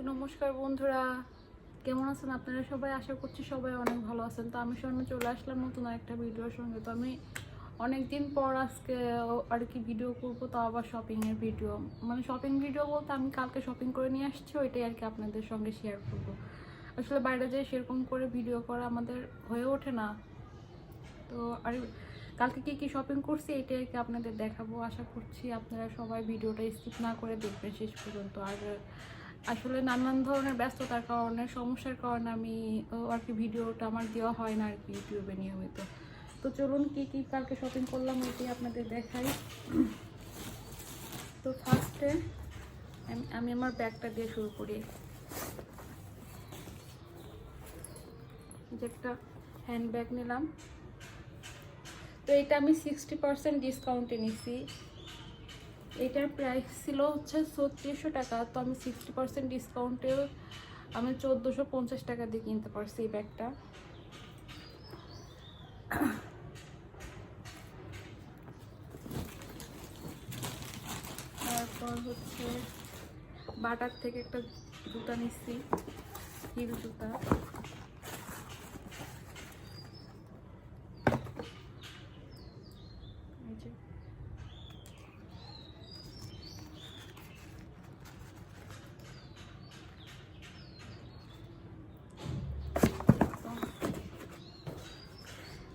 তো নমস্কার বন্ধুরা, কেমন আছেন আপনারা সবাই? আশা করছি সবাই অনেক ভালো আছেন। তো আমি স্বর্ণ চলে আসলাম নতুন একটা ভিডিওর সঙ্গে। তো আমি অনেক দিন পর আজকে আর কি ভিডিও করবো, তো আবার শপিংয়ের ভিডিও। মানে শপিং ভিডিও বলতে আমি কালকে শপিং করে নিয়ে আসছি, ওইটাই আর কি আপনাদের সঙ্গে শেয়ার করবো। আসলে বাইরে যেয়ে সেরকম করে ভিডিও করা আমাদের হয়ে ওঠে না। তো আর কালকে কি কি শপিং করছি এটাই আর কি আপনাদের দেখাবো। আশা করছি আপনারা সবাই ভিডিওটা স্কিপ না করে দেখবেন শেষ পর্যন্ত। আর আসলে নানান ধরনের ব্যস্ততার কারণে, সমস্যার কারণে আমি আর কি ভিডিওটা আমার দেওয়া হয় না আর কি ইউটিউবে নিয়মিত। তো চলুন কি কি কালকে শপিং করলাম এটাই আপনাদের দেখাই। তো ফার্স্টে আমি আমার ব্যাগটা দিয়ে শুরু করি। যে একটা হ্যান্ড ব্যাগ নিলাম, তো এটা আমি 60% ডিসকাউন্টে নিছি। এটার প্রাইস ছিল হচ্ছে 3600 টাকা, তো আমি 60% ডিসকাউন্টে আমি 1450 টাকা দিয়ে কিনতে পারছি এই ব্যাগটা। তারপর হচ্ছে বাটার থেকে একটা জুতা নিচ্ছি, হিল জুতা। এই যে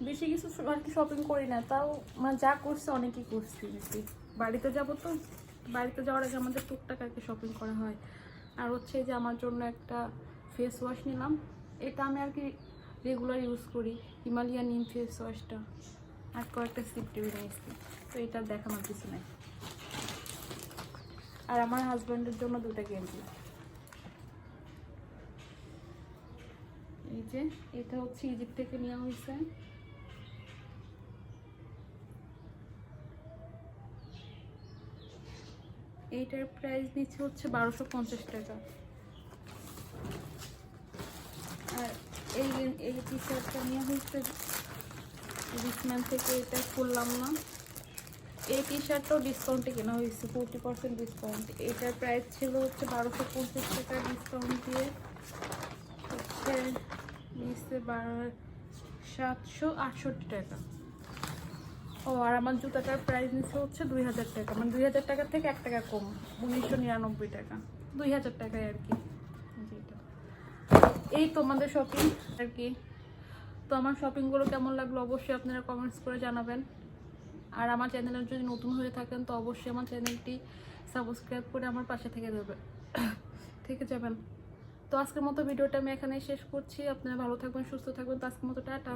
বেশি কিছু আর কি শপিং করি না, তাও মানে যা করছে অনেকই করছি বেশি। বাড়িতে যাবো, তো বাড়িতে যাওয়ার আগে আমাদের টুকটাক আর কি শপিং করা হয়। আর হচ্ছে যে আমার জন্য একটা ফেস ওয়াশ নিলাম, এটা আমি আর কি রেগুলার ইউজ করি, হিমালয়ান নিম ফেস ওয়াশটা। আর কয়েকটা সিপ টিভি নিয়েছি, তো এটা দেখানোর কিছু নাই। আর আমার হাজব্যান্ডের জন্য দুটো গেঞ্জি। এই যে এটা হচ্ছে ইজিপ্ট থেকে নেওয়া হয়েছে। এইটার প্রাইস নিচ্ছে হচ্ছে 1250 টাকা। আর এই টি শার্টটা নেওয়া হয়েছে রিচম্যান থেকে, এটা খুললাম না। এই টি শার্টটাও ডিসকাউন্টে কেনা হয়েছে, 40% ডিসকাউন্ট। এটার প্রাইস ছিল হচ্ছে 1250 টাকা, ডিসকাউন্ট দিয়ে হচ্ছে নিচ্ছে 768 টাকা। ও আর আমার জুতাটার প্রাইস নিচ্ছে হচ্ছে 2000 টাকা, মানে 2000 টাকার থেকে 1 টাকা কম, 1999 টাকা, 2000 টাকায় আর কি। এই তোমাদের শপিং আর কি। তো আমার শপিংগুলো কেমন লাগলো অবশ্যই আপনারা কমেন্টস করে জানাবেন। আর আমার চ্যানেলে যদি নতুন হয়ে থাকেন তো অবশ্যই আমার চ্যানেলটি সাবস্ক্রাইব করে আমার পাশে থেকে যাবেন। তো আজকের মতো ভিডিওটা আমি এখানেই শেষ করছি। আপনারা ভালো থাকবেন, সুস্থ থাকবেন। তো আজকের মতো টাটা।